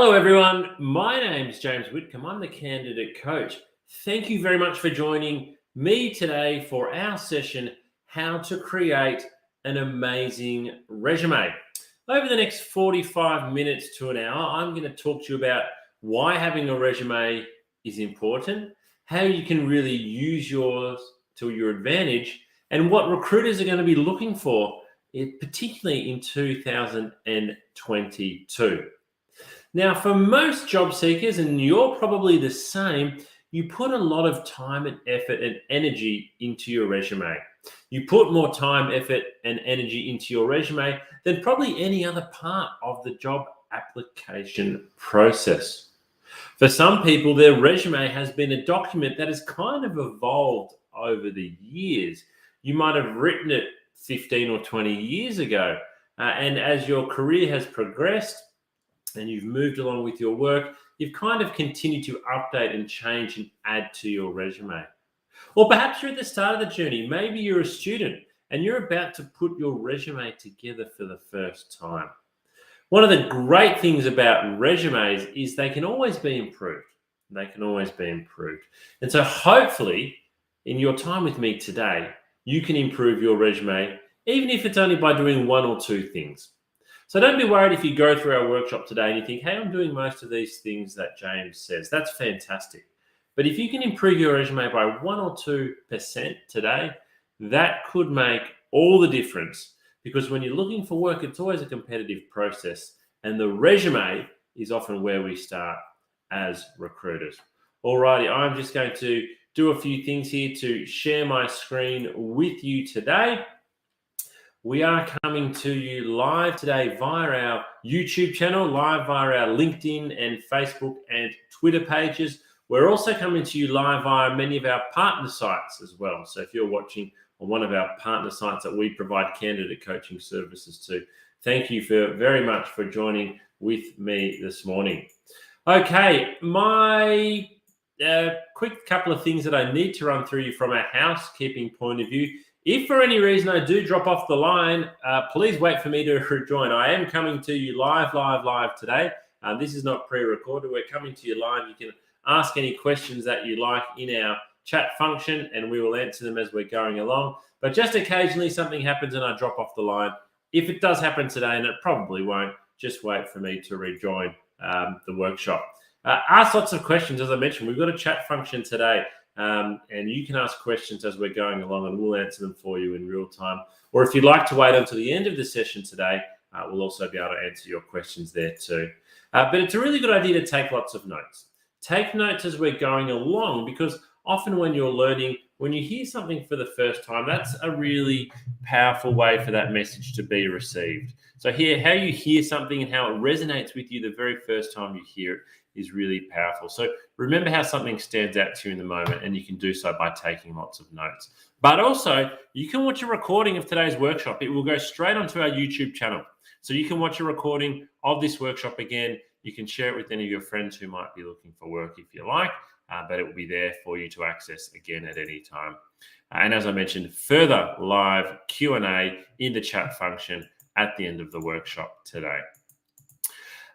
Hello, everyone. My name is James Whitcomb. I'm the candidate coach. Thank you very much for joining me today for our session, How to Create an Amazing Resume. Over the next 45 minutes to an hour, I'm going to talk to you about why having a resume is important, how you can really use yours to your advantage, and what recruiters are going to be looking for, particularly in 2022. Now, for most job seekers, and you're probably the same, you put a lot of time and effort and energy into your resume. You put more time, effort, and energy into your resume than probably any other part of the job application process. For some people, their resume has been a document that has kind of evolved over the years. You might have written it 15 or 20 years ago, and as your career has progressed, and you've moved along with your work, you've kind of continued to update and change and add to your resume. Or perhaps you're at the start of the journey. Maybe you're a student and you're about to put your resume together for the first time. One of the great things about resumes is they can always be improved. They can always be improved. And so hopefully in your time with me today, you can improve your resume, even if it's only by doing one or two things. So don't be worried if you go through our workshop today and you think, hey, I'm doing most of these things that James says. That's fantastic. But if you can improve your resume by 1 or 2% today, that could make all the difference. Because when you're looking for work, it's always a competitive process. And the resume is often where we start as recruiters. Alrighty, I'm just going to do a few things here to share my screen with you today. We are coming to you live today via our YouTube channel, live via our LinkedIn and Facebook and Twitter pages. We're also coming to you live via many of our partner sites as well. So if you're watching on one of our partner sites that we provide candidate coaching services to, thank you very much for joining with me this morning. Okay, my quick couple of things that I need to run through you from a housekeeping point of view. If for any reason I do drop off the line, please wait for me to rejoin. I am coming to you live today. This is not pre-recorded. We're coming to you live. You can ask any questions that you like in our chat function, and we will answer them as we're going along. But just occasionally something happens and I drop off the line. If it does happen today, and it probably won't, just wait for me to rejoin the workshop. Ask lots of questions. As I mentioned, we've got a chat function today. And you can ask questions as we're going along and we'll answer them for you in real time. Or if you'd like to wait until the end of the session today, we'll also be able to answer your questions there too. But it's a really good idea to take lots of notes. Take notes as we're going along, because often when you're learning, when you hear something for the first time, that's a really powerful way for that message to be received. So how you hear something and how it resonates with you the very first time you hear it is really powerful. So remember how something stands out to you in the moment, and you can do so by taking lots of notes. But also, you can watch a recording of today's workshop. It will go straight onto our YouTube channel. So you can watch a recording of this workshop again. You can share it with any of your friends who might be looking for work if you like, but it will be there for you to access again at any time. And as I mentioned, further live Q&A in the chat function at the end of the workshop today.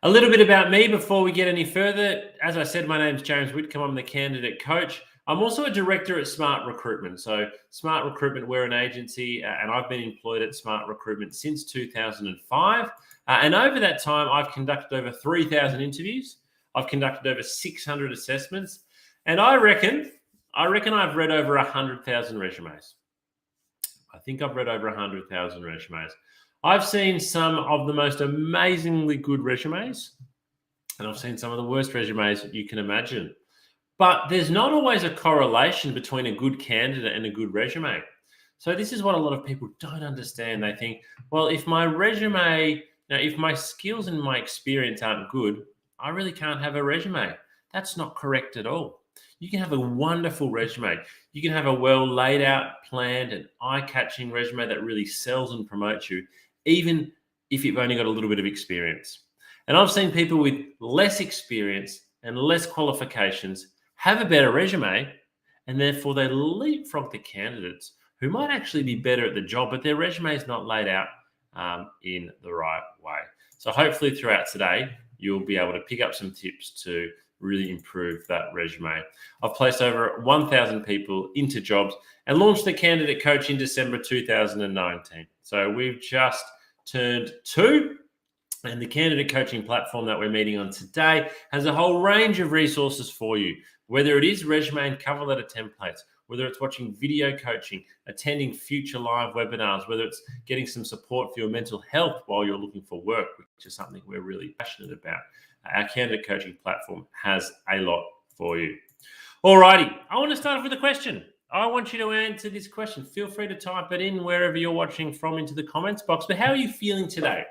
A little bit about me before we get any further. As I said, my name is James Whitcomb. I'm the candidate coach. I'm also a director at Smart Recruitment. So Smart Recruitment, we're an agency, and I've been employed at Smart Recruitment since 2005. And over that time, I've conducted over 3,000 interviews. I've conducted over 600 assessments. And I reckon I've read over 100,000 resumes. I think I've read over 100,000 resumes. I've seen some of the most amazingly good resumes, and I've seen some of the worst resumes that you can imagine. But there's not always a correlation between a good candidate and a good resume. So this is what a lot of people don't understand. They think, well, if my resume, if my skills and my experience aren't good, I really can't have a resume. That's not correct at all. You can have a wonderful resume. You can have a well laid out, planned, and eye-catching resume that really sells and promotes you, even if you've only got a little bit of experience. And I've seen people with less experience and less qualifications have a better resume, and therefore they leapfrog the candidates who might actually be better at the job, but their resume is not laid out in the right way. So hopefully throughout today, you'll be able to pick up some tips to really improve that resume. I've placed over 1,000 people into jobs and launched the Candidate Coach in December 2019. So we've just turned 2. And the candidate coaching platform that we're meeting on today has a whole range of resources for you, whether it is resume and cover letter templates, whether it's watching video coaching, attending future live webinars, whether it's getting some support for your mental health while you're looking for work, which is something we're really passionate about. Our candidate coaching platform has a lot for you. Alrighty, I want to start off with a question. I want you to answer this question. Feel free to type it in wherever you're watching from into the comments box. But how are you feeling today?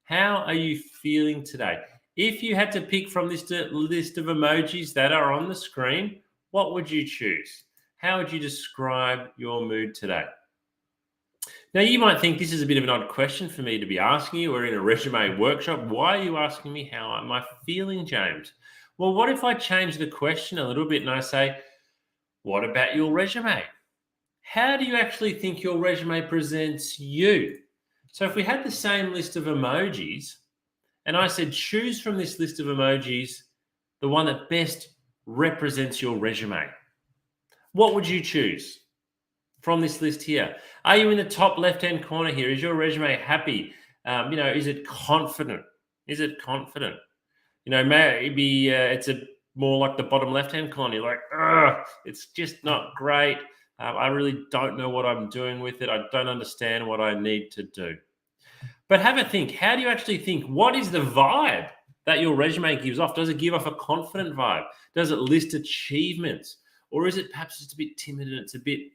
How are you feeling today? If you had to pick from this list of emojis that are on the screen, what would you choose? How would you describe your mood today? Now, you might think this is a bit of an odd question for me to be asking you. We're in a resume workshop. Why are you asking me how am I feeling, James? Well, what if I change the question a little bit and I say, what about your resume? How do you actually think your resume presents you? So if we had the same list of emojis and I said, choose from this list of emojis the one that best represents your resume, what would you choose from this list here? Are you in the top left-hand corner here? Is your resume happy? Is it confident? Is it confident? Maybe it's more like the bottom left-hand corner. You're like, it's just not great. I really don't know what I'm doing with it. I don't understand what I need to do. But have a think. How do you actually think? What is the vibe that your resume gives off? Does it give off a confident vibe? Does it list achievements? Or is it perhaps just a bit timid and it's a bit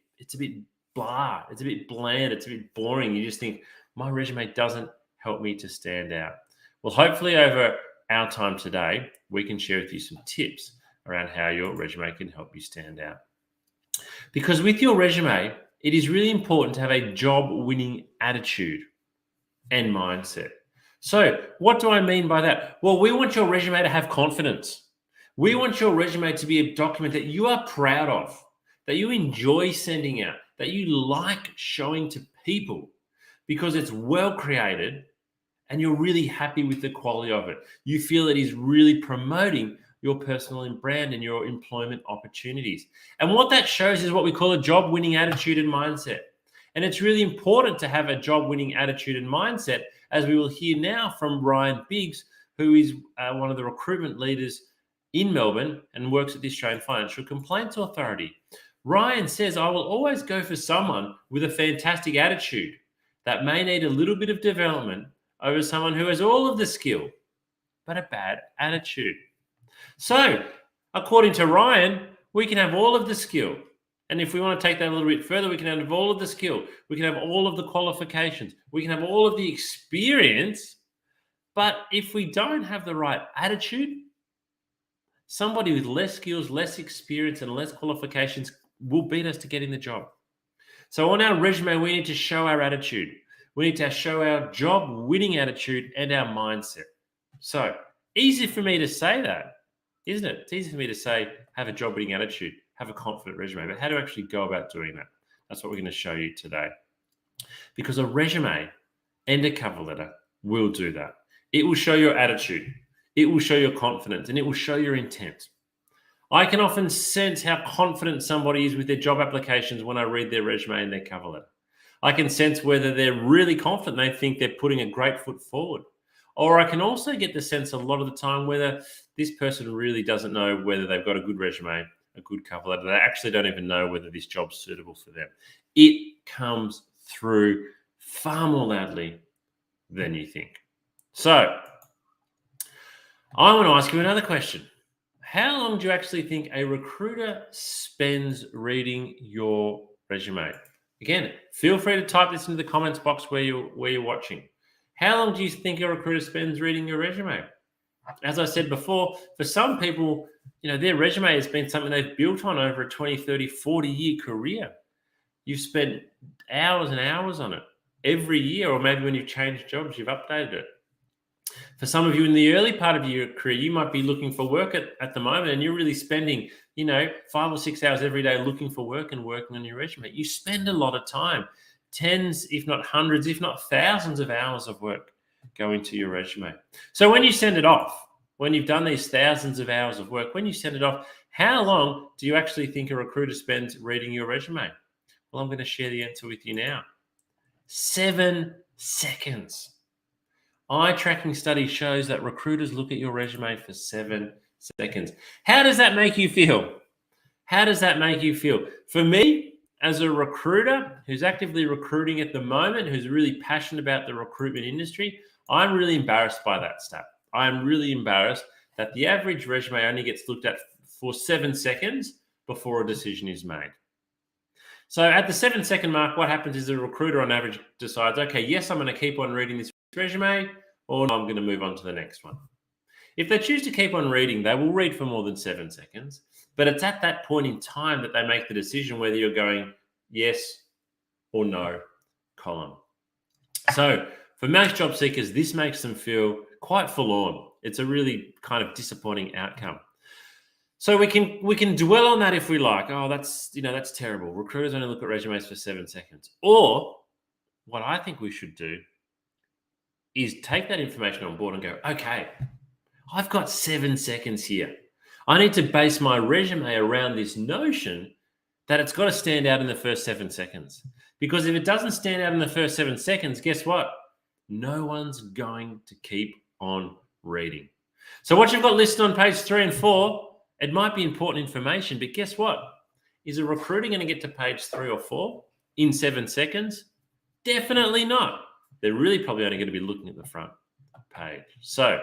blah, it's a bit bland, it's a bit boring. You just think, my resume doesn't help me to stand out. Well, hopefully over our time today, we can share with you some tips around how your resume can help you stand out. Because with your resume, it is really important to have a job-winning attitude and mindset. So what do I mean by that? Well, we want your resume to have confidence. We want your resume to be a document that you are proud of, that you enjoy sending out, that you like showing to people because it's well created and you're really happy with the quality of it. You feel it is really promoting your personal brand and your employment opportunities. And what that shows is what we call a job-winning attitude and mindset. And it's really important to have a job-winning attitude and mindset, as we will hear now from Ryan Biggs, who is one of the recruitment leaders in Melbourne and works at the Australian Financial Complaints Authority. Ryan says, I will always go for someone with a fantastic attitude that may need a little bit of development over someone who has all of the skill, but a bad attitude. So, according to Ryan, we can have all of the skill. And if we want to take that a little bit further, we can have all of the skill. We can have all of the qualifications. We can have all of the experience. But if we don't have the right attitude, somebody with less skills, less experience, and less qualifications will beat us to getting the job. So on our resume, we need to show our attitude. We need to show our job-winning attitude and our mindset. So easy for me to say that, isn't it? It's easy for me to say, have a job-winning attitude, have a confident resume. But how to actually go about doing that? That's what we're going to show you today. Because a resume and a cover letter will do that. It will show your attitude. It will show your confidence, and it will show your intent. I can often sense how confident somebody is with their job applications when I read their resume and their cover letter. I can sense whether they're really confident, they think they're putting a great foot forward. Or I can also get the sense a lot of the time whether this person really doesn't know whether they've got a good resume, a good cover letter. They actually don't even know whether this job's suitable for them. It comes through far more loudly than you think. So, I want to ask you another question. How long do you actually think a recruiter spends reading your resume? Again, feel free to type this into the comments box where you're watching. How long do you think a recruiter spends reading your resume? As I said before, for some people, their resume has been something they've built on over a 20, 30, 40-year career. You've spent hours and hours on it every year, or maybe when you've changed jobs, you've updated it. For some of you in the early part of your career, you might be looking for work at the moment, and you're really spending, 5 or 6 hours every day looking for work and working on your resume. You spend a lot of time, tens, if not hundreds, if not thousands of hours of work go into your resume. So when you send it off, when you've done these thousands of hours of work, when you send it off, how long do you actually think a recruiter spends reading your resume? Well, I'm going to share the answer with you now. 7 seconds. Eye tracking study shows that recruiters look at your resume for 7 seconds. How does that make you feel? How does that make you feel? For me, as a recruiter who's actively recruiting at the moment, who's really passionate about the recruitment industry, I'm really embarrassed by that stat. I'm really embarrassed that the average resume only gets looked at for 7 seconds before a decision is made. So at the 7-second mark, what happens is the recruiter on average decides, okay, yes, I'm going to keep on reading this resume, or no, I'm going to move on to the next one. If they choose to keep on reading, they will read for more than 7 seconds, but it's at that point in time that they make the decision whether you're going yes or no column. So for most job seekers, this makes them feel quite forlorn. It's a really kind of disappointing outcome. So we can dwell on that if we like. Oh, that's terrible. Recruiters only look at resumes for 7 seconds. Or what I think we should do is take that information on board and go, okay, I've got 7 seconds here. I need to base my resume around this notion that it's got to stand out in the first 7 seconds. Because if it doesn't stand out in the first 7 seconds, guess what? No one's going to keep on reading. So what you've got listed on page 3 and 4, it might be important information, but guess what? Is a recruiter going to get to page 3 or 4 in 7 seconds? Definitely not. They're really probably only going to be looking at the front page. So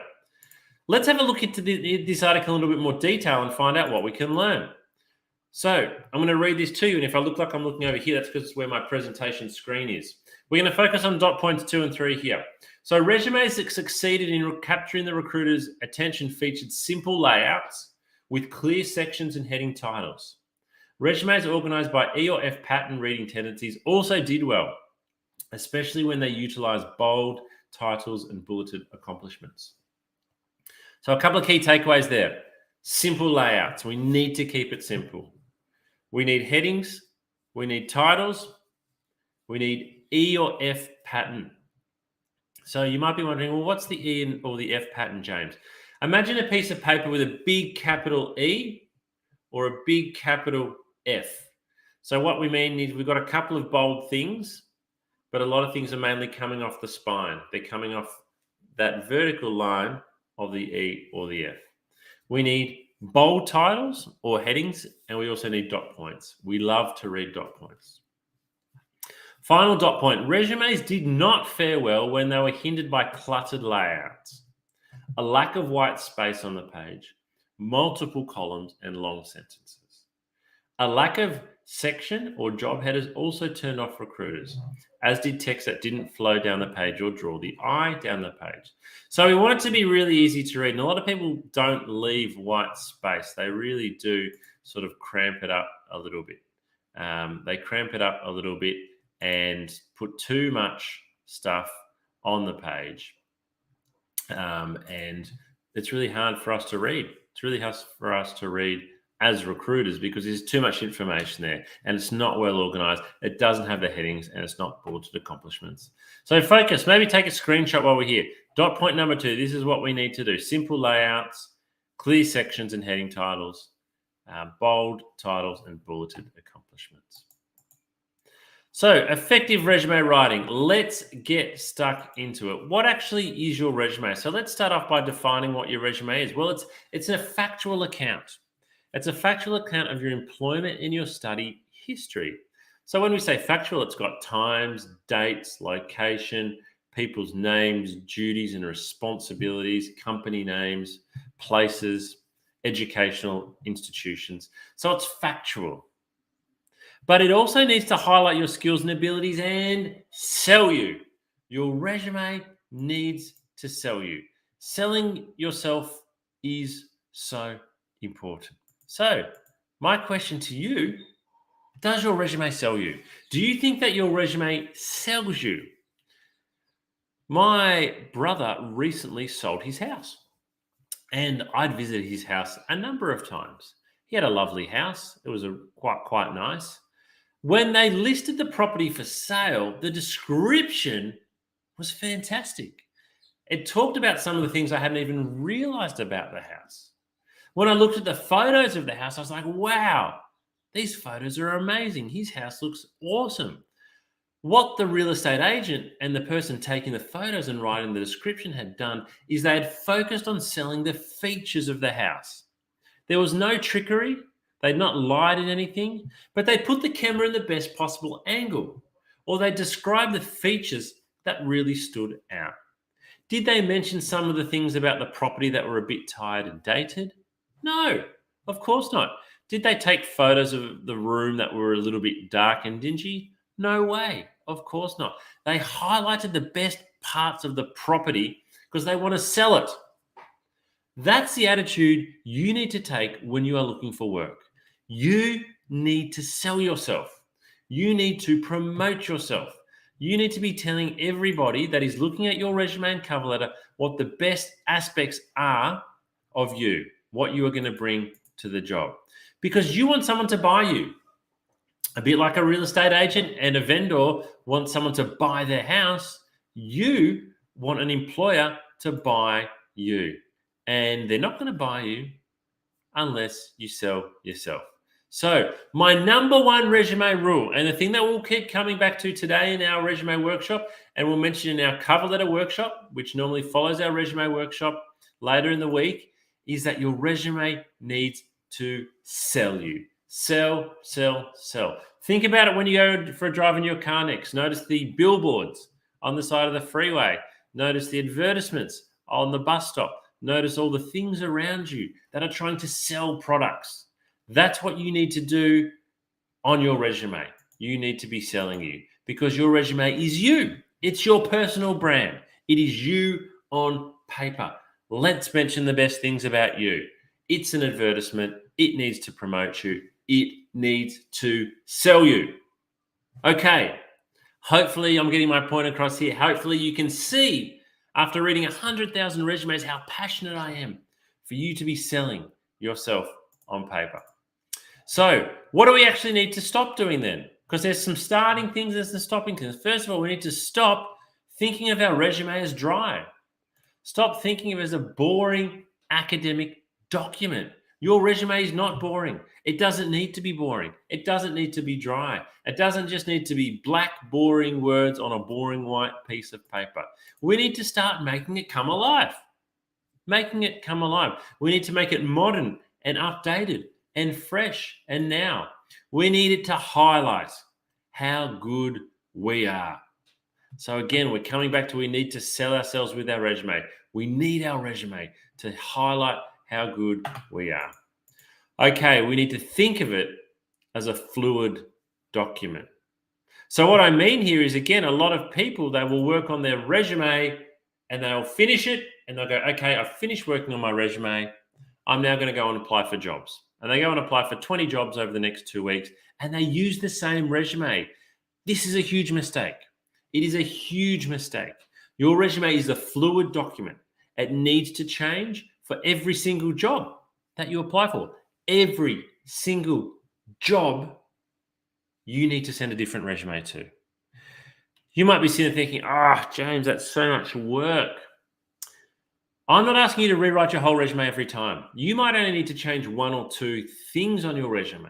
let's have a look into this article in a little bit more detail and find out what we can learn. So I'm going to read this to you, and if I look like I'm looking over here, that's because it's where my presentation screen is. We're going to focus on dot points 2 and 3 here. So resumes that succeeded in capturing the recruiter's attention featured simple layouts with clear sections and heading titles. Resumes organized by E or F pattern reading tendencies also did well, especially when they utilized bold titles and bulleted accomplishments. So a couple of key takeaways there. Simple layouts. We need to keep it simple. We need headings. We need titles. We need E or F pattern. So you might be wondering, well, what's the E or the F pattern, James? Imagine a piece of paper with a big capital E or a big capital F. So what we mean is we've got a couple of bold things, but a lot of things are mainly coming off the spine. They're coming off that vertical line of the E or the F. We need bold titles or headings, and we also need dot points. We love to read dot points. Final dot point. Resumes did not fare well when they were hindered by cluttered layouts, a lack of white space on the page, multiple columns, and long sentences. A lack of section or job headers also turned off recruiters, as did text that didn't flow down the page or draw the eye down the page. So we want it to be really easy to read. And a lot of people don't leave white space. They really do sort of cramp it up a little bit. They cramp it up a little bit and put too much stuff on the page. And it's really hard for us to read. It's really hard for us to read as recruiters because there's too much information there and it's not well organized. It doesn't have the headings and it's not bulleted accomplishments. So focus, maybe take a screenshot while we're here. Dot point number 2, this is what we need to do. Simple layouts, clear sections and heading titles, bold titles and bulleted accomplishments. So effective resume writing, let's get stuck into it. What actually is your resume? So let's start off by defining what your resume is. Well, it's a factual account. It's a factual account of your employment and your study history. So when we say factual, it's got times, dates, location, people's names, duties and responsibilities, company names, places, educational institutions. So it's factual. But it also needs to highlight your skills and abilities and sell you. Your resume needs to sell you. Selling yourself is so important. So my question to you, does your resume sell you? Do you think that your resume sells you? My brother recently sold his house and I'd visited his house a number of times. He had a lovely house. It was quite nice. When they listed the property for sale, the description was fantastic. It talked about some of the things I hadn't even realized about the house. When I looked at the photos of the house, I was like, wow, these photos are amazing. His house looks awesome. What the real estate agent and the person taking the photos and writing the description had done is they had focused on selling the features of the house. There was no trickery. They'd not lied in anything, but they put the camera in the best possible angle, or they described the features that really stood out. Did they mention some of the things about the property that were a bit tired and dated? No, of course not. Did they take photos of the room that were a little bit dark and dingy? No way. Of course not. They highlighted the best parts of the property because they want to sell it. That's the attitude you need to take when you are looking for work. You need to sell yourself. You need to promote yourself. You need to be telling everybody that is looking at your resume and cover letter what the best aspects are of you, what you are going to bring to the job. Because you want someone to buy you. A bit like a real estate agent and a vendor want someone to buy their house, you want an employer to buy you. And they're not going to buy you unless you sell yourself. So my number one resume rule, and the thing that we'll keep coming back to today in our resume workshop, and we'll mention in our cover letter workshop, which normally follows our resume workshop later in the week, is that your resume needs to sell you. Sell, sell, sell. Think about it when you go for a drive in your car next. Notice the billboards on the side of the freeway. Notice the advertisements on the bus stop. Notice all the things around you that are trying to sell products. That's what you need to do on your resume. You need to be selling you because your resume is you. It's your personal brand. It is you on paper. Let's mention the best things about you. It's an advertisement. It needs to promote you. It needs to sell you. Okay. Hopefully I'm getting my point across here. Hopefully you can see after reading 100,000 resumes how passionate I am for you to be selling yourself on paper. So what do we actually need to stop doing then? Because there's some starting things, there's the stopping things. First of all, we need to stop thinking of our resume as dry. Stop thinking of it as a boring academic document. Your resume is not boring. It doesn't need to be boring. It doesn't need to be dry. It doesn't just need to be black, boring words on a boring white piece of paper. We need to start making it come alive. Making it come alive. We need to make it modern and updated and fresh and now. We need it to highlight how good we are. So again, we're coming back to we need to sell ourselves with our resume. We need our resume to highlight how good we are. Okay, we need to think of it as a fluid document. So what I mean here is, again, a lot of people, they will work on their resume and they'll finish it and they'll go, okay, I've finished working on my resume. I'm now going to go and apply for jobs. And they go and apply for 20 jobs over the next 2 weeks and they use the same resume. This is a huge mistake. It is a huge mistake. Your resume is a fluid document. It needs to change for every single job that you apply for. Every single job you need to send a different resume to. You might be sitting there thinking, James, that's so much work. I'm not asking you to rewrite your whole resume every time. You might only need to change one or two things on your resume.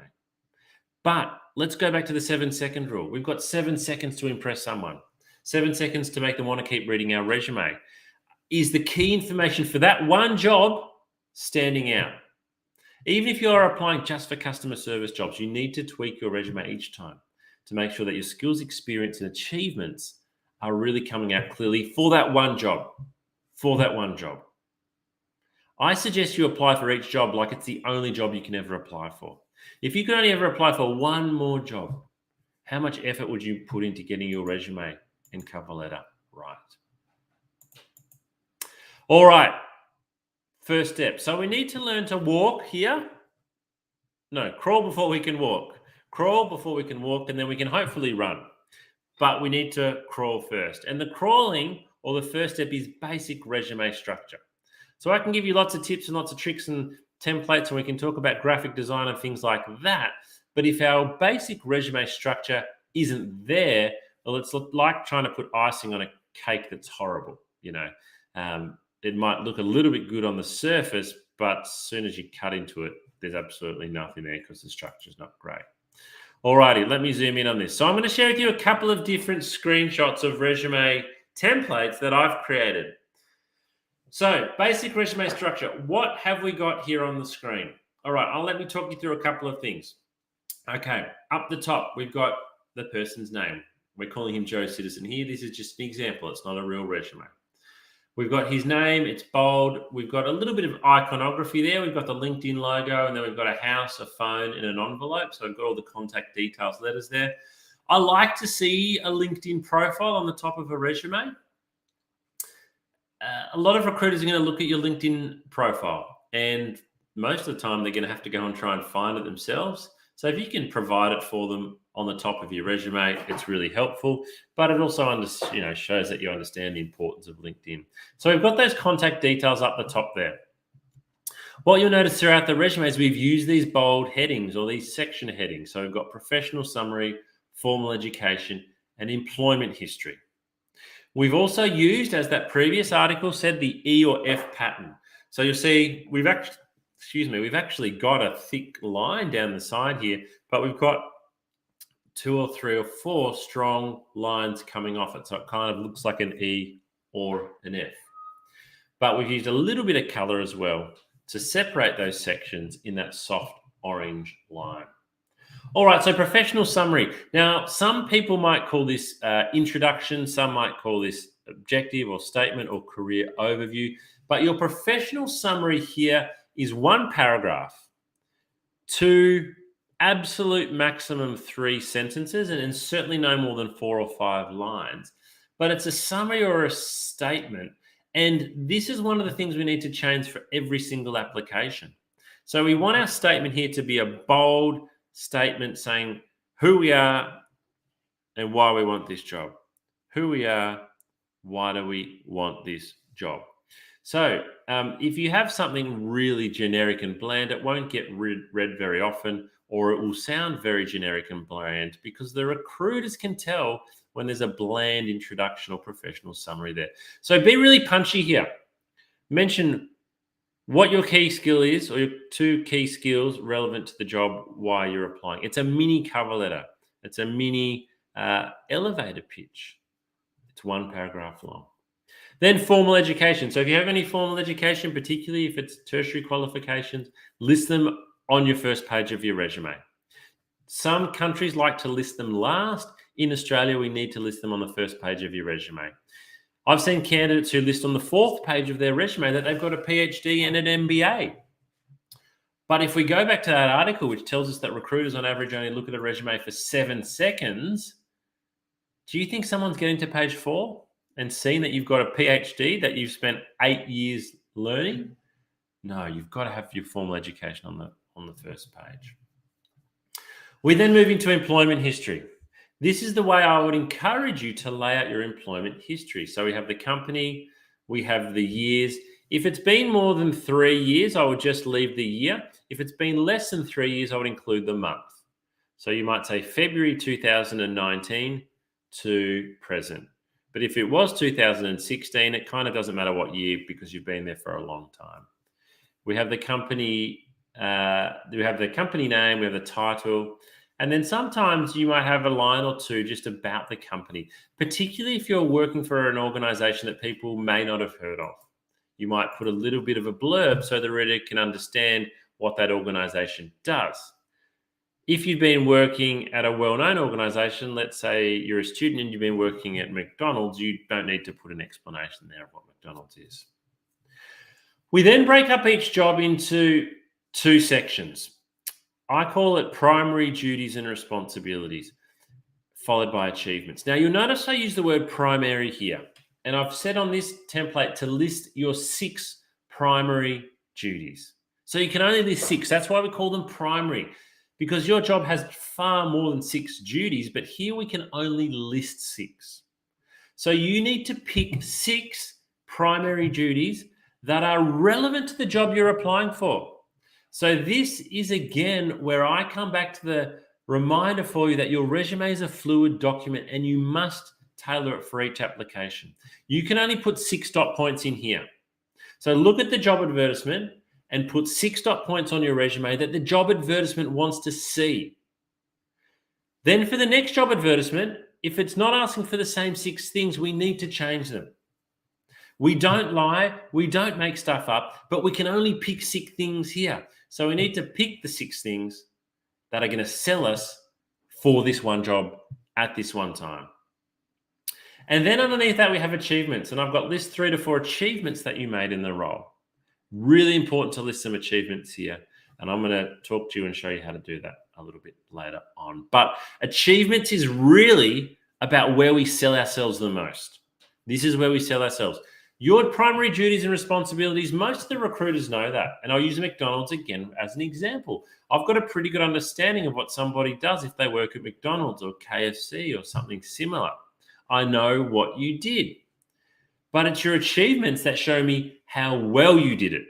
But let's go back to the 7-second rule. We've got 7 seconds to impress someone. 7 seconds to make them want to keep reading our resume. Is the key information for that one job standing out? Even if you're applying just for customer service jobs, you need to tweak your resume each time to make sure that your skills, experience, and achievements are really coming out clearly for that one job. For that one job. I suggest you apply for each job like it's the only job you can ever apply for. If you could only ever apply for one more job, how much effort would you put into getting your resume and cover letter right? All right. First step. So we need to learn to walk here. No, crawl before we can walk. Crawl before we can walk, and then we can hopefully run. But we need to crawl first. And the crawling, or the first step, is basic resume structure. So I can give you lots of tips and lots of tricks and templates, and we can talk about graphic design and things like that. But if our basic resume structure isn't there, well, it's like trying to put icing on a cake that's horrible, you know. it might look a little bit good on the surface, but as soon as you cut into it, there's absolutely nothing there because the structure is not great. Alrighty, let me zoom in on this. So I'm going to share with you a couple of different screenshots of resume templates that I've created. So basic resume structure. What have we got here on the screen? All right, let me talk you through a couple of things. Okay, up the top, we've got the person's name. We're calling him Joe Citizen here. This is just an example. It's not a real resume. We've got his name. It's bold. We've got a little bit of iconography there. We've got the LinkedIn logo, and then we've got a house, a phone, and an envelope. So I've got all the contact details letters there. I like to see a LinkedIn profile on the top of a resume. A lot of recruiters are going to look at your LinkedIn profile, and most of the time they're going to have to go and try and find it themselves. So if you can provide it for them on the top of your resume, it's really helpful. But it also shows that you understand the importance of LinkedIn. So we've got those contact details up the top there. What you'll notice throughout the resume is we've used these bold headings or these section headings. So we've got professional summary, formal education, and employment history. We've also used, as that previous article said, the E or F pattern. So you'll see we've actually got a thick line down the side here, but we've got 2 or 3 or 4 strong lines coming off it. So it kind of looks like an E or an F. But we've used a little bit of color as well to separate those sections in that soft orange line. All right, so professional summary. Now, some people might call this introduction. Some might call this objective or statement or career overview. But your professional summary here is 1 paragraph, 2 absolute maximum 3 sentences, and certainly no more than 4 or 5 lines. But it's a summary or a statement. And this is one of the things we need to change for every single application. So we want our statement here to be a bold statement saying who we are and why we want this job. Who we are, why do we want this job? So if you have something really generic and bland, it won't get read very often, or it will sound very generic and bland because the recruiters can tell when there's a bland introduction or professional summary there. So be really punchy here. Mention what your key skill is or your 2 key skills relevant to the job, why you're applying. It's a mini cover letter. It's a mini elevator pitch. It's 1 paragraph long. Then formal education. So if you have any formal education, particularly if it's tertiary qualifications, list them on your first page of your resume. Some countries like to list them last. In Australia, we need to list them on the first page of your resume. I've seen candidates who list on the 4th page of their resume that they've got a PhD and an MBA. But if we go back to that article, which tells us that recruiters on average only look at a resume for 7 seconds, do you think someone's getting to page 4 and seeing that you've got a PhD that you've spent 8 years learning? No, you've got to have your formal education on the first page. We then move into employment history. This is the way I would encourage you to lay out your employment history. So we have the company, we have the years. If it's been more than 3 years, I would just leave the year. If it's been less than 3 years, I would include the month. So you might say February 2019 to present. But if it was 2016, it kind of doesn't matter what year because you've been there for a long time. We have the company, we have the company name, we have the title, and then sometimes you might have a line or 2 just about the company, particularly if you're working for an organization that people may not have heard of. You might put a little bit of a blurb so the reader can understand what that organization does. If you've been working at a well-known organization, let's say you're a student and you've been working at McDonald's, you don't need to put an explanation there of what McDonald's is. We then break up each job into 2 sections. I call it primary duties and responsibilities, followed by achievements. Now, you'll notice I use the word primary here, and I've said on this template to list your 6 primary duties. So you can only list 6. That's why we call them primary, because your job has far more than 6 duties, but here we can only list 6. So you need to pick 6 primary duties that are relevant to the job you're applying for. So this is, again, where I come back to the reminder for you that your resume is a fluid document and you must tailor it for each application. You can only put 6 dot points in here. So look at the job advertisement and put 6 dot points on your resume that the job advertisement wants to see. Then for the next job advertisement, if it's not asking for the same 6 things, we need to change them. We don't lie, we don't make stuff up, but we can only pick 6 things here. So we need to pick the 6 things that are going to sell us for this one job at this one time. And then underneath that, we have achievements. And I've got list 3 to 4 achievements that you made in the role. Really important to list some achievements here. And I'm going to talk to you and show you how to do that a little bit later on. But achievements is really about where we sell ourselves the most. This is where we sell ourselves. Your primary duties and responsibilities, most of the recruiters know that. And I'll use McDonald's again as an example. I've got a pretty good understanding of what somebody does if they work at McDonald's or KFC or something similar. I know what you did. But it's your achievements that show me how well you did it.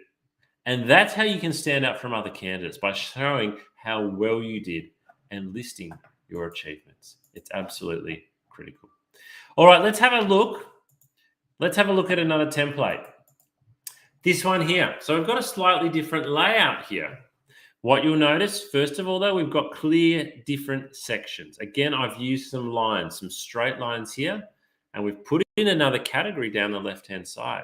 And that's how you can stand out from other candidates, by showing how well you did and listing your achievements. It's absolutely critical. All right, let's have a look. Let's have a look at another template. This one here. So we've got a slightly different layout here. What you'll notice, first of all, though, we've got clear different sections. Again, I've used some lines, some straight lines here, and we've put in another category down the left-hand side.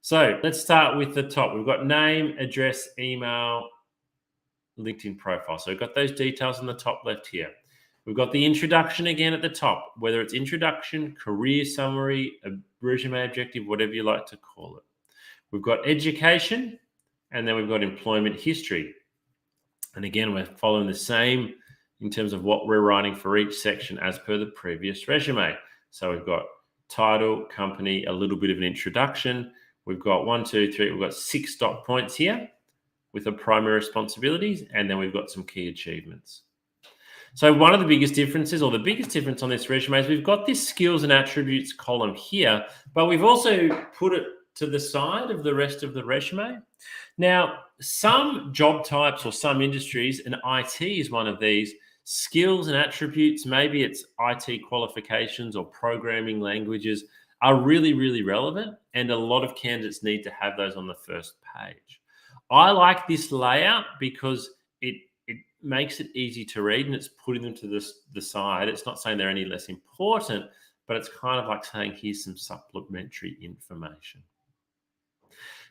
So let's start with the top. We've got name, address, email, LinkedIn profile. So we've got those details on the top left here. We've got the introduction again at the top, whether it's introduction, career summary, a resume objective, whatever you like to call it. We've got education, and then we've got employment history. And again, we're following the same in terms of what we're writing for each section as per the previous resume. So we've got title, company, a little bit of an introduction. We've got 1, 2, 3, we've got 6 dot points here with the primary responsibilities, and then we've got some key achievements. So one of the biggest differences, or the biggest difference on this resume, is we've got this skills and attributes column here, but we've also put it to the side of the rest of the resume. Now, some job types or some industries, and IT is one of these, skills and attributes, maybe it's IT qualifications or programming languages, are really, really relevant, and a lot of candidates need to have those on the first page. I like this layout because it makes it easy to read, and it's putting them to the side. It's not saying they're any less important, but it's kind of like saying, here's some supplementary information.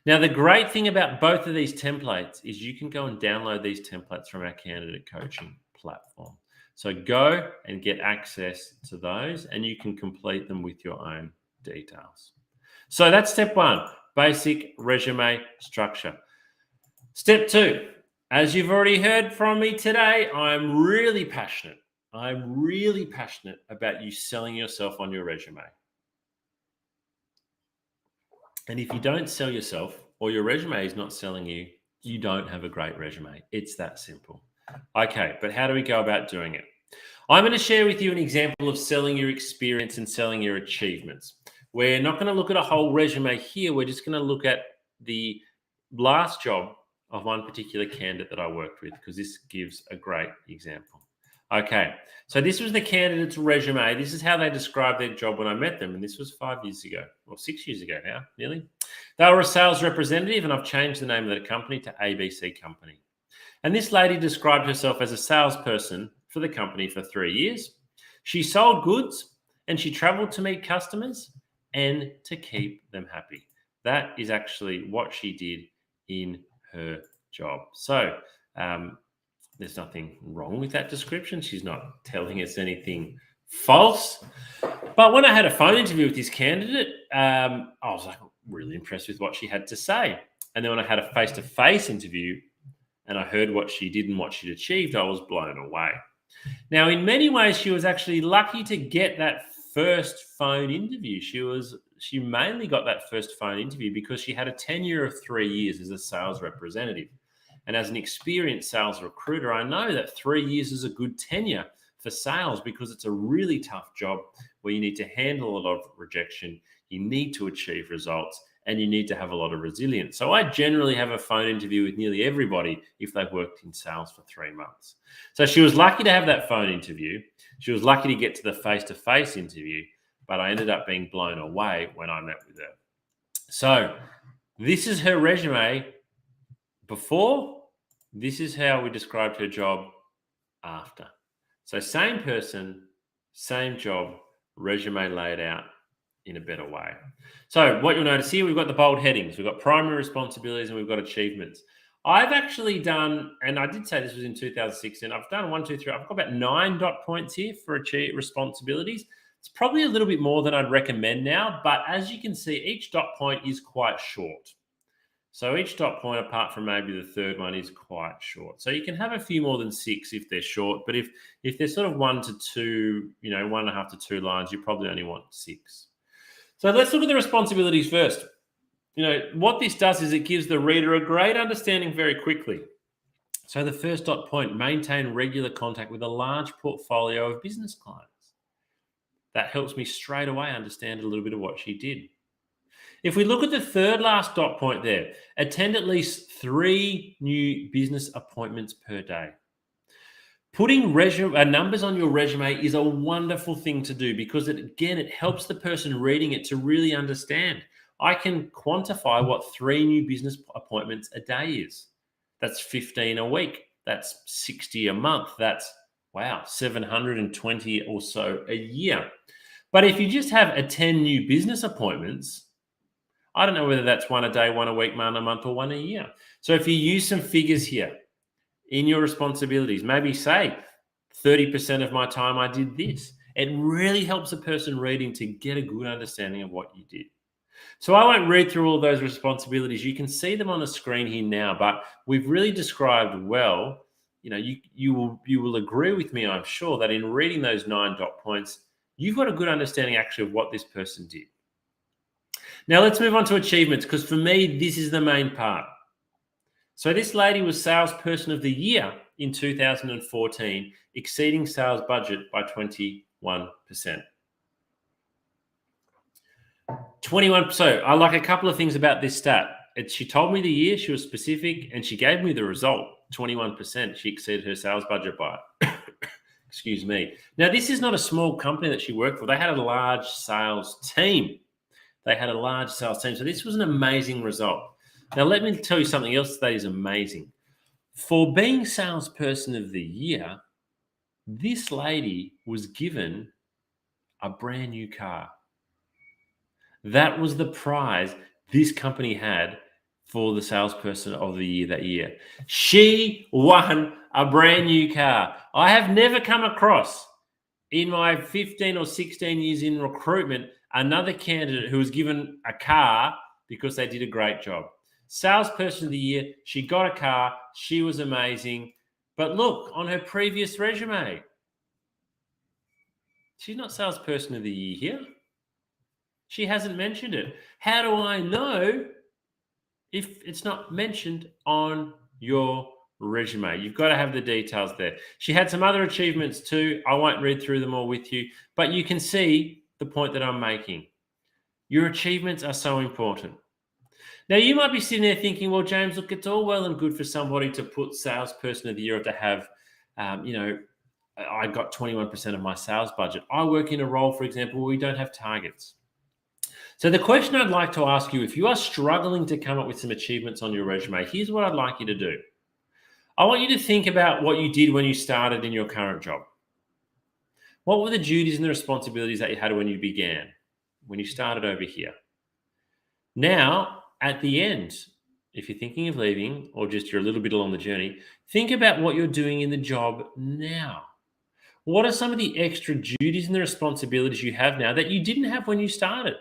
Now, the great thing about both of these templates is you can go and download these templates from our candidate coaching platform. So go and get access to those, and you can complete them with your own details. So that's step 1, basic resume structure. Step 2, as you've already heard from me today, I'm really passionate about you selling yourself on your resume. And if you don't sell yourself, or your resume is not selling you, you don't have a great resume. It's that simple. Okay, but how do we go about doing it? I'm going to share with you an example of selling your experience and selling your achievements. We're not going to look at a whole resume here. We're just going to look at the last job of one particular candidate that I worked with, because this gives a great example. Okay, so this was the candidate's resume. This is how they described their job when I met them, and this was 5 years ago, or 6 years ago now, nearly. They were a sales representative, and I've changed the name of the company to ABC Company. And this lady described herself as a salesperson for the company for 3 years. She sold goods, and she traveled to meet customers and to keep them happy. That is actually what she did in her job. So there's nothing wrong with that description. She's not telling us anything false. But when I had a phone interview with this candidate, I was like really impressed with what she had to say. And then when I had a face-to-face interview and I heard what she did and what she'd achieved, I was blown away. Now, in many ways, she was actually lucky to get that first phone interview. She mainly got that first phone interview because she had a tenure of 3 years as a sales representative. And as an experienced sales recruiter, I know that 3 years is a good tenure for sales, because it's a really tough job where you need to handle a lot of rejection, you need to achieve results, and you need to have a lot of resilience. So I generally have a phone interview with nearly everybody if they've worked in sales for 3 months. So she was lucky to have that phone interview. She was lucky to get to the face-to-face interview. but I ended up being blown away when I met with her. So this is her resume before. This is how we described her job after. So same person, same job, resume laid out in a better way. So what you'll notice here, we've got the bold headings. We've got primary responsibilities and we've got achievements. I've actually done, and I did say this was in 2016, I've done 1, 2, 3, I've got about 9 dot points here for responsibilities. It's probably a little bit more than I'd recommend now, but as you can see, each dot point is quite short. So each dot point, apart from maybe the third one, is quite short. So you can have a few more than 6 if they're short, but if they're sort of 1 to 2, 1.5 to 2 lines, you probably only want 6. So let's look at the responsibilities first. What this does is it gives the reader a great understanding very quickly. So the first dot point, maintain regular contact with a large portfolio of business clients. That helps me straight away understand a little bit of what she did. If we look at the third last dot point there, attend at least 3 new business appointments per day. Putting numbers on your resume is a wonderful thing to do because it helps the person reading it to really understand. I can quantify what 3 new business appointments a day is. That's 15 a week. That's 60 a month. That's, 720 or so a year. But if you just have 10 new business appointments, I don't know whether that's 1 a day, 1 a week, 1 a month, or 1 a year. So if you use some figures here in your responsibilities, maybe say 30% of my time I did this. It really helps a person reading to get a good understanding of what you did. So I won't read through all those responsibilities. You can see them on the screen here now, but we've really described well. You will agree with me, I'm sure, that in reading those 9 dot points, you've got a good understanding actually of what this person did. Now let's move on to achievements, because for me, this is the main part. So this lady was Salesperson of the Year in 2014, exceeding sales budget by 21%. 21. So I like a couple of things about this stat. She told me the year, she was specific, and she gave me the result, 21%. She exceeded her sales budget by excuse me. Now, this is not a small company that she worked for. They had a large sales team. So this was an amazing result. Now, let me tell you something else that is amazing. For being Salesperson of the Year, this lady was given a brand new car. That was the prize this company had for the Salesperson of the Year that year. She won a brand new car. I have never come across, in my 15 or 16 years in recruitment, another candidate who was given a car because they did a great job. Salesperson of the Year, she got a car, she was amazing. But look, on her previous resume, she's not Salesperson of the Year here. She hasn't mentioned it. How do I know if it's not mentioned on your resume? You've got to have the details there. She had some other achievements too. I won't read through them all with you, but you can see the point that I'm making. Your achievements are so important. Now, you might be sitting there thinking, well, James, look, it's all well and good for somebody to put Salesperson of the Year to have, I got 21% of my sales budget. I work in a role, for example, where we don't have targets. So the question I'd like to ask you, if you are struggling to come up with some achievements on your resume, here's what I'd like you to do. I want you to think about what you did when you started in your current job. What were the duties and the responsibilities that you had when you began, when you started over here? Now, at the end, if you're thinking of leaving or just you're a little bit along the journey, think about what you're doing in the job now. What are some of the extra duties and the responsibilities you have now that you didn't have when you started?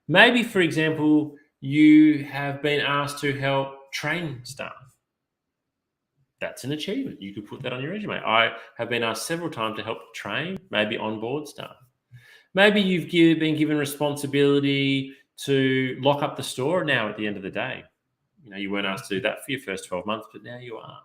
Maybe, for example, you have been asked to help train staff. That's an achievement. You could put that on your resume. I have been asked several times to help train, maybe onboard staff. Maybe you've been given responsibility to lock up the store now at the end of the day. You weren't asked to do that for your first 12 months, but now you are.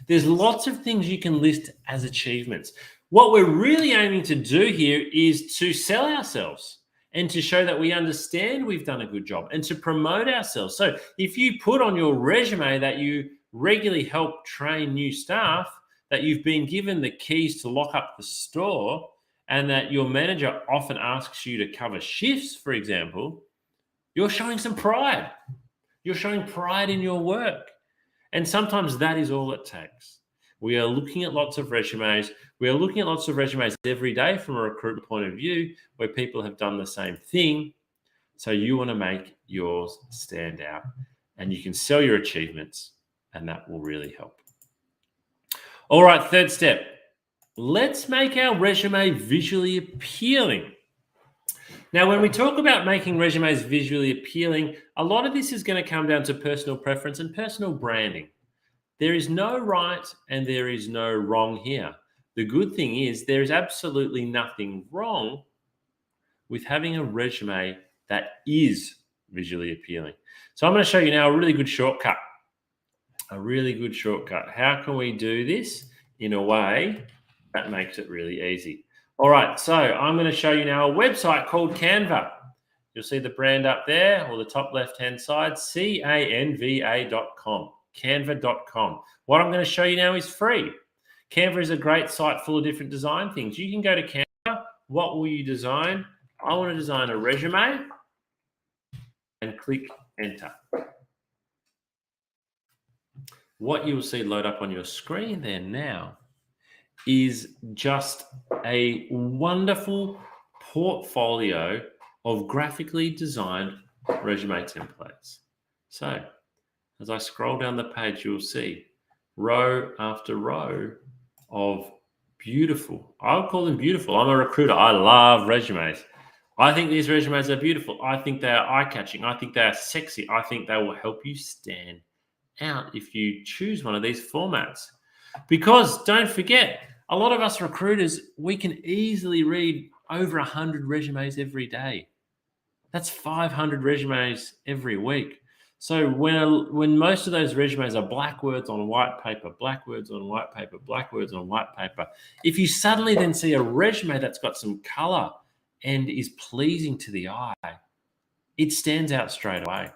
There's lots of things you can list as achievements. What we're really aiming to do here is to sell ourselves and to show that we understand we've done a good job and to promote ourselves. So if you put on your resume that you regularly help train new staff, that you've been given the keys to lock up the store, and that your manager often asks you to cover shifts, for example, you're showing some pride. You're showing pride in your work. And sometimes that is all it takes. We are looking at lots of resumes. We are looking at lots of resumes every day from a recruitment point of view where people have done the same thing. So you want to make yours stand out, and you can sell your achievements, and that will really help. All right, third step. Let's make our resume visually appealing. Now, when we talk about making resumes visually appealing, a lot of this is going to come down to personal preference and personal branding. There is no right and there is no wrong here. The good thing is there is absolutely nothing wrong with having a resume that is visually appealing. So I'm going to show you now a really good shortcut. How can we do this in a way that makes it really easy? All right, so I'm going to show you now a website called Canva. You'll see the brand up there, or the top left-hand side, canva.com, canva.com. What I'm going to show you now is free. Canva is a great site full of different design things. You can go to Canva. What will you design? I want to design a resume, and click enter. What you will see load up on your screen there now is just a wonderful portfolio of graphically designed resume templates. So as I scroll down the page, you'll see row after row of beautiful, I would call them beautiful. I'm a recruiter. I love resumes. I think these resumes are beautiful. I think they are eye-catching. I think they are sexy. I think they will help you stand out if you choose one of these formats. Because don't forget, a lot of us recruiters, we can easily read over 100 resumes every day. That's 500 resumes every week. So when most of those resumes are black words on white paper, black words on white paper, black words on white paper, if you suddenly then see a resume that's got some color and is pleasing to the eye, it stands out straight away.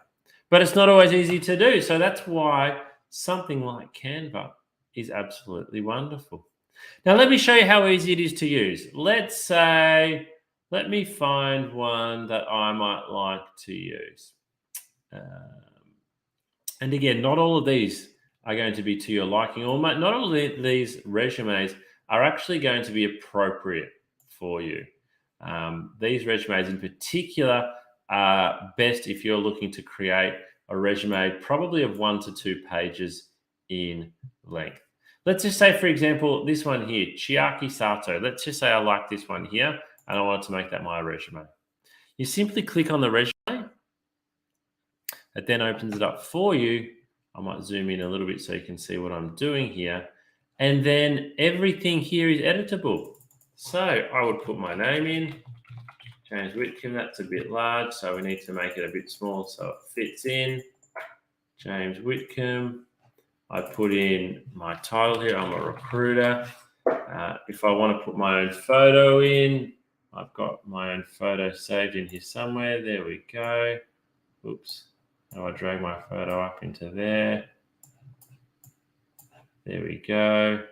But it's not always easy to do. So that's why something like Canva is absolutely wonderful. Now, let me show you how easy it is to use. Let's say, let me find one that I might like to use. And again, not all of these are going to be to your liking, or not all of these resumes are actually going to be appropriate for you. These resumes in particular are best if you're looking to create a resume probably of 1 to 2 pages in length. Let's just say, for example, this one here, Chiaki Sato. Let's just say I like this one here and I want to make that my resume. You simply click on the resume. It then opens it up for you. I might zoom in a little bit so you can see what I'm doing here. And then everything here is editable. So I would put my name in, James Whitcomb. That's a bit large, so we need to make it a bit small so it fits in. James Whitcomb. I put in my title here. I'm a recruiter. If I want to put my own photo in, I've got my own photo saved in here somewhere. There we go. Oops. Now I drag my photo up into there. There we go.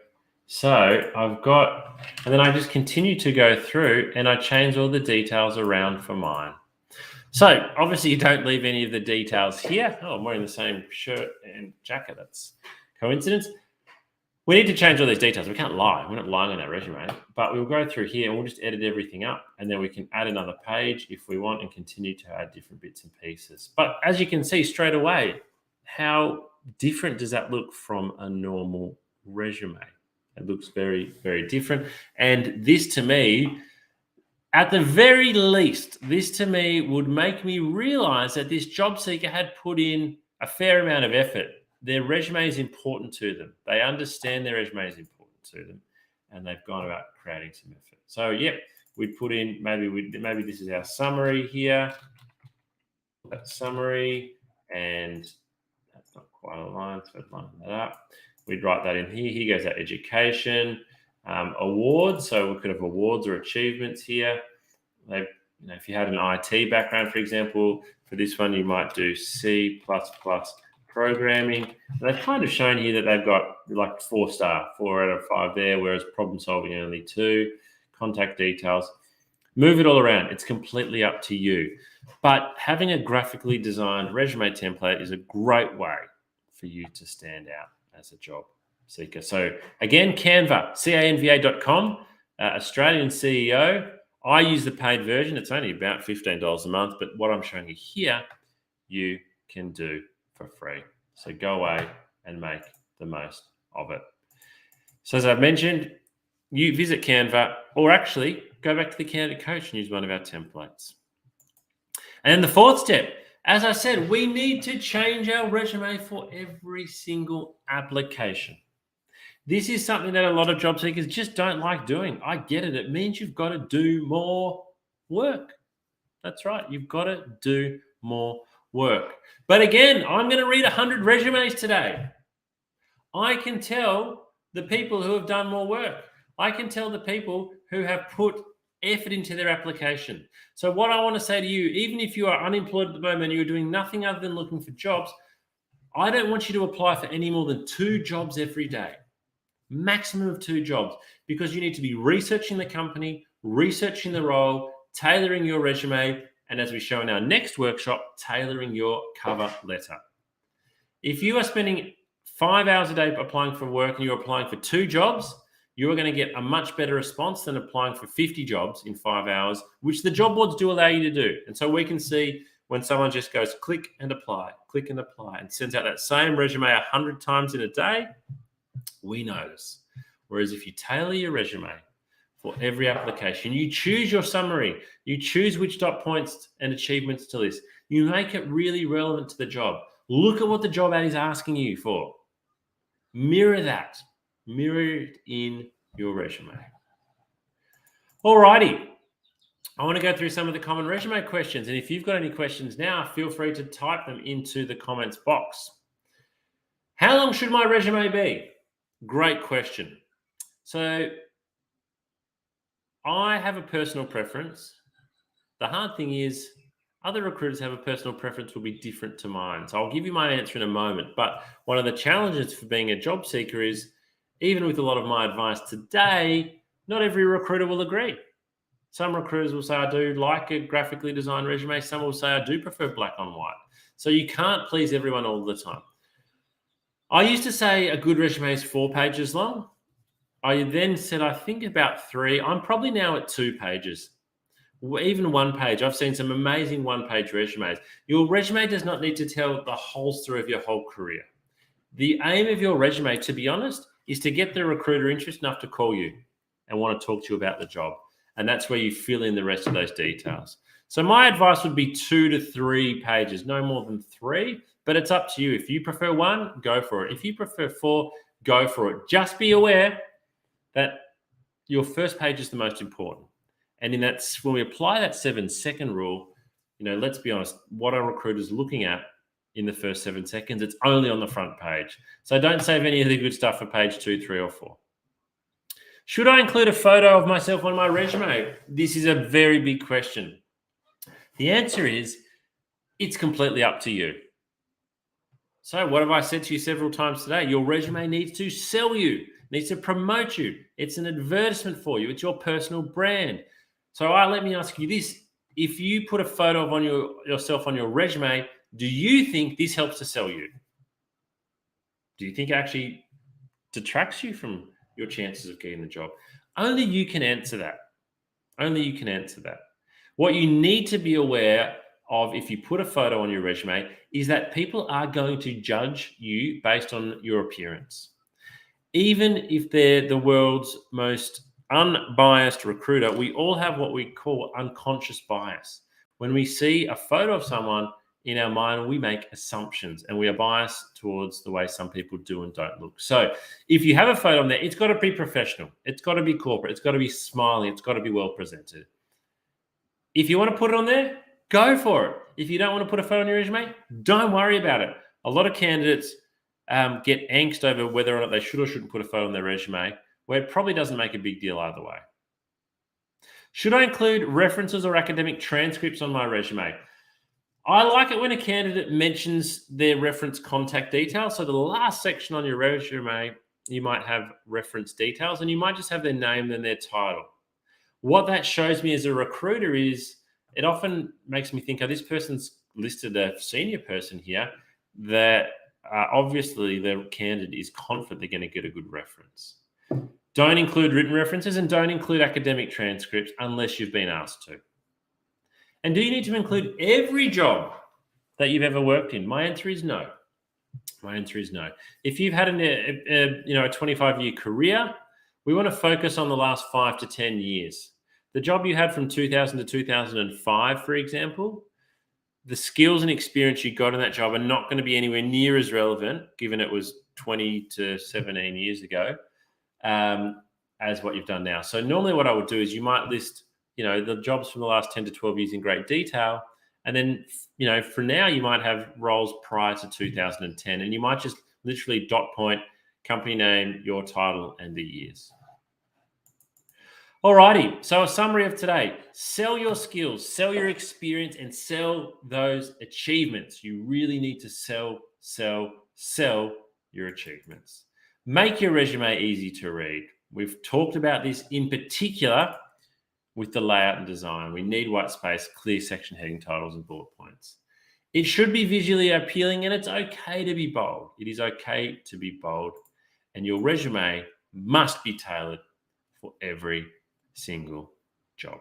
So I've got, and then I just continue to go through and I change all the details around for mine. So obviously you don't leave any of the details here. Oh, I'm wearing the same shirt and jacket. That's coincidence. We need to change all these details. We can't lie. We're not lying on our resume, but we'll go through here and we'll just edit everything up. And then we can add another page if we want and continue to add different bits and pieces. But as you can see straight away, how different does that look from a normal resume? It looks very, very different. And this to me, at the very least, this to me would make me realize that this job seeker had put in a fair amount of effort. Their resume is important to them. They understand their resume is important to them, and they've gone about creating some effort. So, yep, we'd put in, maybe this is our summary here. That summary, and that's not quite aligned, so I'd line that up. We'd write that in here. Here goes our education. Awards, so we could have awards or achievements here. If you had an IT background, for example, for this one you might do C++ programming. And they've kind of shown here that they've got like 4-star, 4 out of 5 there, whereas problem solving only 2. contact details. Move it all around. It's completely up to you. But having a graphically designed resume template is a great way for you to stand out as a job seeker. So again, Canva, canva.com, Australian CEO. I use the paid version. It's only about $15 a month, but what I'm showing you here, you can do for free. So go away and make the most of it. So as I've mentioned, you visit Canva, or actually go back to the Candidate Coach and use one of our templates. And then the fourth step, as I said, we need to change our resume for every single application. This is something that a lot of job seekers just don't like doing. I get it. It means you've got to do more work. That's right. You've got to do more work. But again, I'm going to read 100 resumes today. I can tell the people who have done more work. I can tell the people who have put effort into their application. So what I want to say to you, even if you are unemployed at the moment and you're doing nothing other than looking for jobs, I don't want you to apply for any more than 2 jobs every day. Maximum of 2 jobs, because you need to be researching the company, researching the role, tailoring your resume, and as we show in our next workshop, tailoring your cover letter. If you are spending 5 hours a day applying for work and you're applying for 2 jobs, you're going to get a much better response than applying for 50 jobs in 5 hours, which the job boards do allow you to do. And so we can see when someone just goes click and apply, and sends out that same resume 100 times in a day, we notice. Whereas if you tailor your resume for every application, you choose your summary, you choose which dot points and achievements to list, you make it really relevant to the job. Look at what the job ad is asking you for. Mirror that. Mirror it in your resume. Alrighty. I want to go through some of the common resume questions. And if you've got any questions now, feel free to type them into the comments box. How long should my resume be? Great question. So I have a personal preference. The hard thing is other recruiters have a personal preference will be different to mine. So I'll give you my answer in a moment. But one of the challenges for being a job seeker is, even with a lot of my advice today, not every recruiter will agree. Some recruiters will say, I do like a graphically designed resume. Some will say, I do prefer black on white. So you can't please everyone all the time. I used to say a good resume is 4 pages long. I then said, I think about 3. I'm probably now at 2 pages. Even 1 page. I've seen some amazing 1-page resumes. Your resume does not need to tell the whole story of your whole career. The aim of your resume, to be honest, is to get the recruiter interested enough to call you and want to talk to you about the job. And that's where you fill in the rest of those details. So my advice would be 2 to 3 pages, no more than 3, but it's up to you. If you prefer 1, go for it. If you prefer 4, go for it. Just be aware that your first page is the most important. And in that, when we apply that 7-second rule, let's be honest, what are recruiters looking at in the first 7 seconds? It's only on the front page. So don't save any of the good stuff for page 2, 3, or 4. Should I include a photo of myself on my resume? This is a very big question. The answer is, it's completely up to you. So what have I said to you several times today? Your resume needs to sell you, needs to promote you. It's an advertisement for you. It's your personal brand. So let me ask you this. If you put a photo of yourself on your resume, do you think this helps to sell you? Do you think it actually detracts you from your chances of getting the job? Only you can answer that. Only you can answer that. What you need to be aware of if you put a photo on your resume is that people are going to judge you based on your appearance. Even if they're the world's most unbiased recruiter, we all have what we call unconscious bias. When we see a photo of someone, in our mind, we make assumptions and we are biased towards the way some people do and don't look. So if you have a photo on there, it's got to be professional. It's got to be corporate. It's got to be smiling. It's got to be well presented. If you want to put it on there, go for it. If you don't want to put a photo on your resume, don't worry about it. A lot of candidates get angst over whether or not they should or shouldn't put a photo on their resume, where it probably doesn't make a big deal either way. Should I include references or academic transcripts on my resume? I like it when a candidate mentions their reference contact details. So the last section on your resume, you might have reference details and you might just have their name and their title. What that shows me as a recruiter is it often makes me think, oh, this person's listed a senior person here that obviously the candidate is confident they're going to get a good reference. Don't include written references and don't include academic transcripts unless you've been asked to. And do you need to include every job that you've ever worked in? My answer is no. My answer is no. If you've had a 25-year career, we want to focus on the last 5 to 10 years. The job you had from 2000 to 2005, for example, the skills and experience you got in that job are not going to be anywhere near as relevant, given it was 20 to 17 years ago, as what you've done now. So normally what I would do is you might list, the jobs from the last 10 to 12 years in great detail. And then, for now, you might have roles prior to 2010, and you might just literally dot point company name, your title, and the years. Alrighty, so a summary of today. Sell your skills, sell your experience, and sell those achievements. You really need to sell your achievements. Make your resume easy to read. We've talked about this in particular with the layout and design. We need white space, clear section heading titles, and bullet points. It should be visually appealing, and it's okay to be bold. It is okay to be bold, and your resume must be tailored for every single job.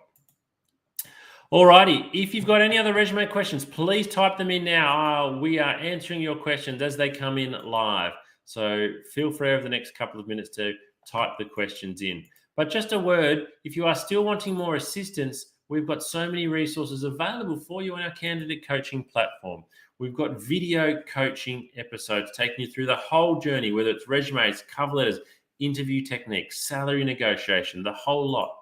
Alrighty, if you've got any other resume questions, please type them in now. We are answering your questions as they come in live. So feel free over the next couple of minutes to type the questions in. But just a word, if you are still wanting more assistance, we've got so many resources available for you on our candidate coaching platform. We've got video coaching episodes taking you through the whole journey, whether it's resumes, cover letters, interview techniques, salary negotiation, the whole lot.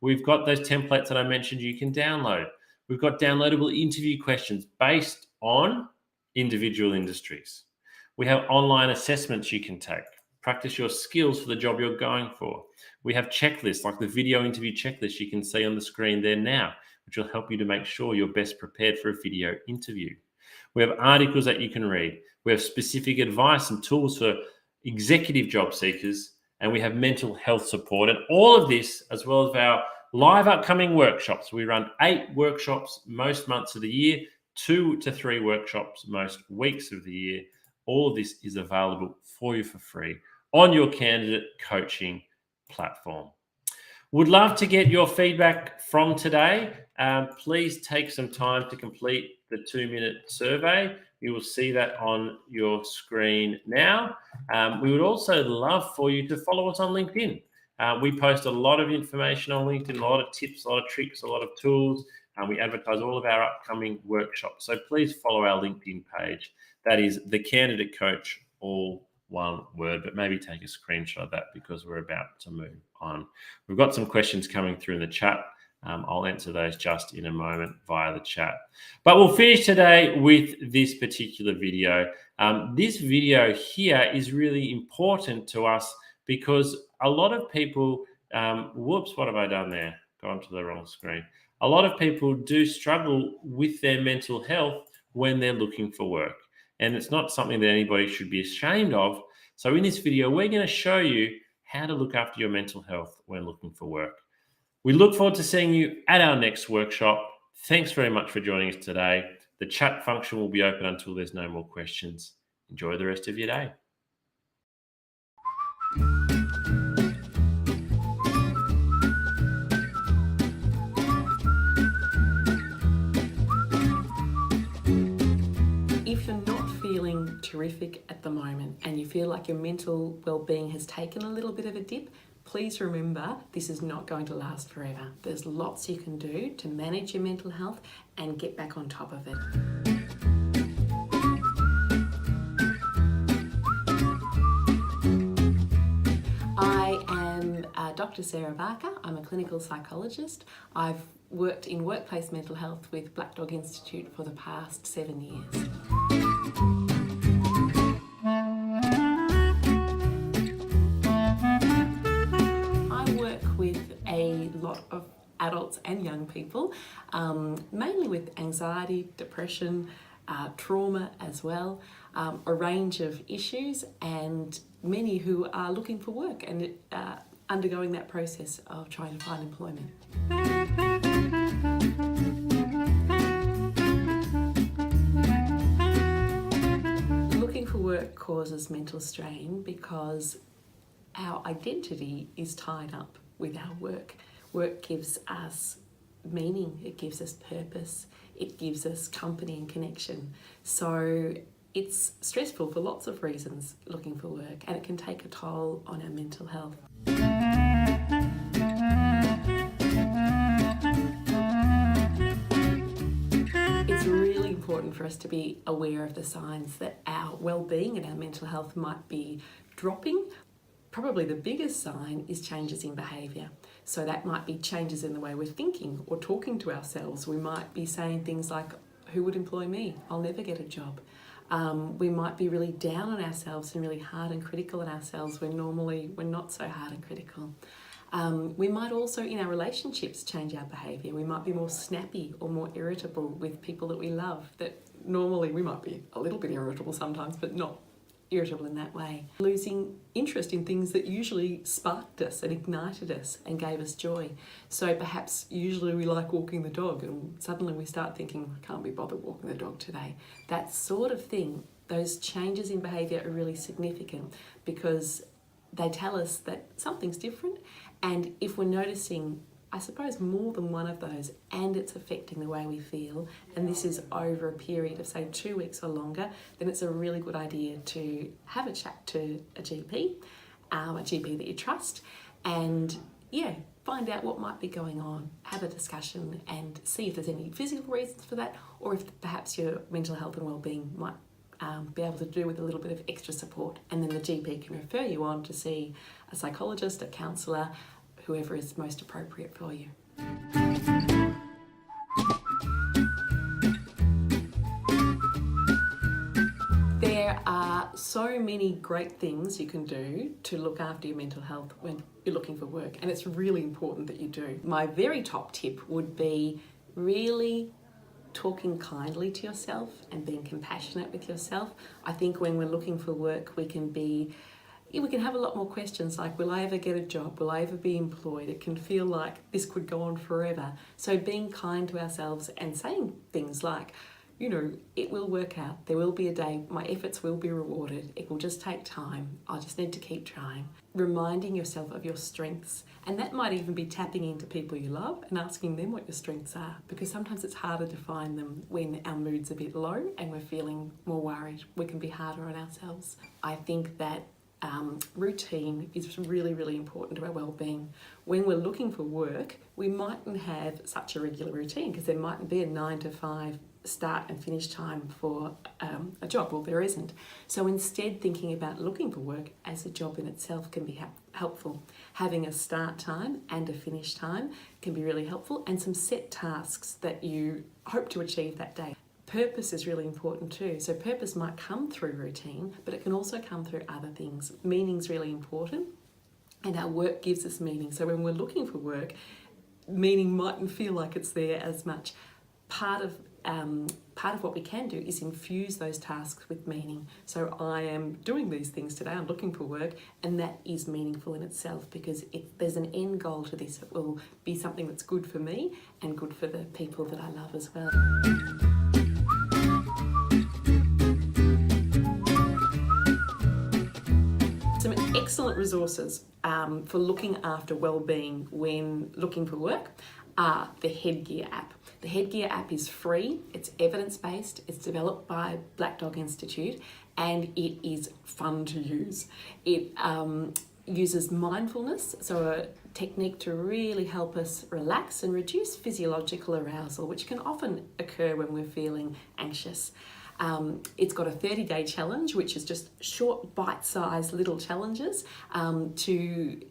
We've got those templates that I mentioned you can download. We've got downloadable interview questions based on individual industries. We have online assessments you can take. Practice your skills for the job you're going for. We have checklists like the video interview checklist you can see on the screen there now, which will help you to make sure you're best prepared for a video interview. We have articles that you can read. We have specific advice and tools for executive job seekers, and we have mental health support. And all of this, as well as our live upcoming workshops. We run 8 workshops most months of the year, 2 to 3 workshops most weeks of the year. All of this is available for you for free on your candidate coaching platform. Would love to get your feedback from today. Please take some time to complete the 2-minute survey. You will see that on your screen now. We would also love for you to follow us on LinkedIn. We post a lot of information on LinkedIn, a lot of tips, a lot of tricks, a lot of tools. We advertise all of our upcoming workshops. So please follow our LinkedIn page. That is The Candidate Coach, all one word, but maybe take a screenshot of that because we're about to move on. We've got some questions coming through in the chat. I'll answer those just in a moment via the chat. But we'll finish today with this particular video. This video here is really important to us because a lot of people, whoops, what have I done there? Gone to the wrong screen. A lot of people do struggle with their mental health when they're looking for work. And it's not something that anybody should be ashamed of. So in this video, we're going to show you how to look after your mental health when looking for work. We look forward to seeing you at our next workshop. Thanks very much for joining us today. The chat function will be open until there's no more questions. Enjoy the rest of your day. If you're not feeling terrific at the moment and you feel like your mental well-being has taken a little bit of a dip, please remember this is not going to last forever. There's lots you can do to manage your mental health and get back on top of it. I am Dr. Sarah Barker. I'm a clinical psychologist. I've worked in workplace mental health with Black Dog Institute for the past 7 years. A lot of adults and young people, mainly with anxiety, depression, trauma as well, a range of issues, and many who are looking for work. And undergoing that process of trying to find employment. Looking for work causes mental strain because our identity is tied up with our work. Work gives us meaning, it gives us purpose, it gives us company and connection. So it's stressful for lots of reasons looking for work, and it can take a toll on our mental health. It's really important for us to be aware of the signs that our well-being and our mental health might be dropping. Probably the biggest sign is changes in behaviour. So that might be changes in the way we're thinking or talking to ourselves. We might be saying things like, who would employ me? I'll never get a job. We might be really down on ourselves and really hard and critical on ourselves when normally we're not so hard and critical. We might also, in our relationships, change our behaviour. We might be more snappy or more irritable with people that we love, that normally we might be a little bit irritable sometimes, but not irritable in that way. Losing interest in things that usually sparked us and ignited us and gave us joy. So perhaps usually we like walking the dog and suddenly we start thinking, I can't be bothered walking the dog today. That sort of thing, those changes in behaviour are really significant because they tell us that something's different, and if we're noticing, I suppose, more than one of those and it's affecting the way we feel, and this is over a period of say 2 weeks or longer, then it's a really good idea to have a chat to a GP that you trust, and find out what might be going on, have a discussion and see if there's any physical reasons for that, or if perhaps your mental health and wellbeing might be able to do with a little bit of extra support, and then the GP can refer you on to see a psychologist, a counsellor, whoever is most appropriate for you. There are so many great things you can do to look after your mental health when you're looking for work, and it's really important that you do. My very top tip would be really talking kindly to yourself and being compassionate with yourself. I think when we're looking for work, we can have a lot more questions like, will I ever get a job? Will I ever be employed? It can feel like this could go on forever. So being kind to ourselves and saying things like, it will work out. There will be a day, my efforts will be rewarded. It will just take time. I just need to keep trying. Reminding yourself of your strengths. And that might even be tapping into people you love and asking them what your strengths are, because sometimes it's harder to find them when our mood's a bit low and we're feeling more worried. We can be harder on ourselves. I think that routine is really, really important to our well-being. When we're looking for work, we mightn't have such a regular routine because there mightn't be a 9 to 5 start and finish time for a job. Well, there isn't. So instead, thinking about looking for work as a job in itself can be helpful. Having a start time and a finish time can be really helpful, and some set tasks that you hope to achieve that day. Purpose is really important too. So purpose might come through routine, but it can also come through other things. Meaning's really important, and our work gives us meaning. So when we're looking for work, meaning mightn't feel like it's there as much. Part of what we can do is infuse those tasks with meaning. So I am doing these things today, I'm looking for work, and that is meaningful in itself because there's an end goal to this. It will be something that's good for me and good for the people that I love as well. Some excellent resources for looking after well-being when looking for work are the Headgear app. The Headgear app is free, it's evidence-based, it's developed by Black Dog Institute, and it is fun to use. It uses mindfulness, so a technique to really help us relax and reduce physiological arousal, which can often occur when we're feeling anxious. It's got a 30-day challenge, which is just short, bite-sized little challenges to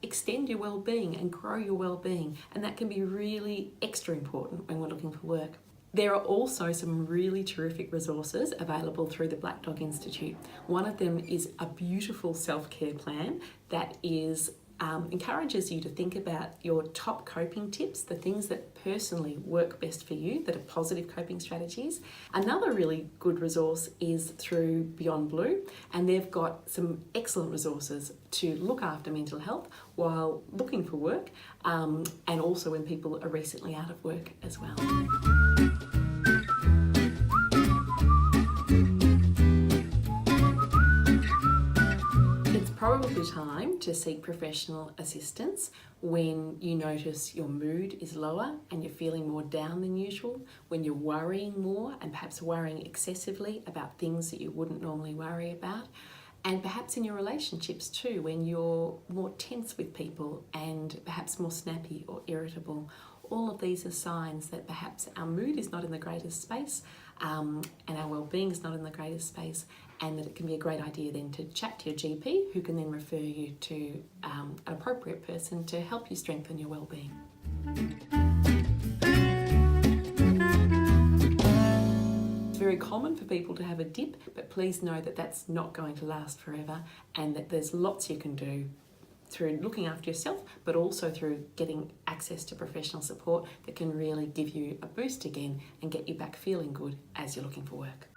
extend your well-being and grow your well-being, and that can be really extra important when we're looking for work. There are also some really terrific resources available through the Black Dog Institute. One of them is a beautiful self-care plan that is encourages you to think about your top coping tips, the things that personally work best for you, that are positive coping strategies. Another really good resource is through Beyond Blue, and they've got some excellent resources to look after mental health while looking for work, and also when people are recently out of work as well. Probably time to seek professional assistance when you notice your mood is lower and you're feeling more down than usual, when you're worrying more and perhaps worrying excessively about things that you wouldn't normally worry about, and perhaps in your relationships too, when you're more tense with people and perhaps more snappy or irritable. All of these are signs that perhaps our mood is not in the greatest space, and our well-being is not in the greatest space, and that it can be a great idea then to chat to your GP, who can then refer you to an appropriate person to help you strengthen your well-being. It's very common for people to have a dip, but please know that that's not going to last forever, and that there's lots you can do through looking after yourself, but also through getting access to professional support that can really give you a boost again and get you back feeling good as you're looking for work.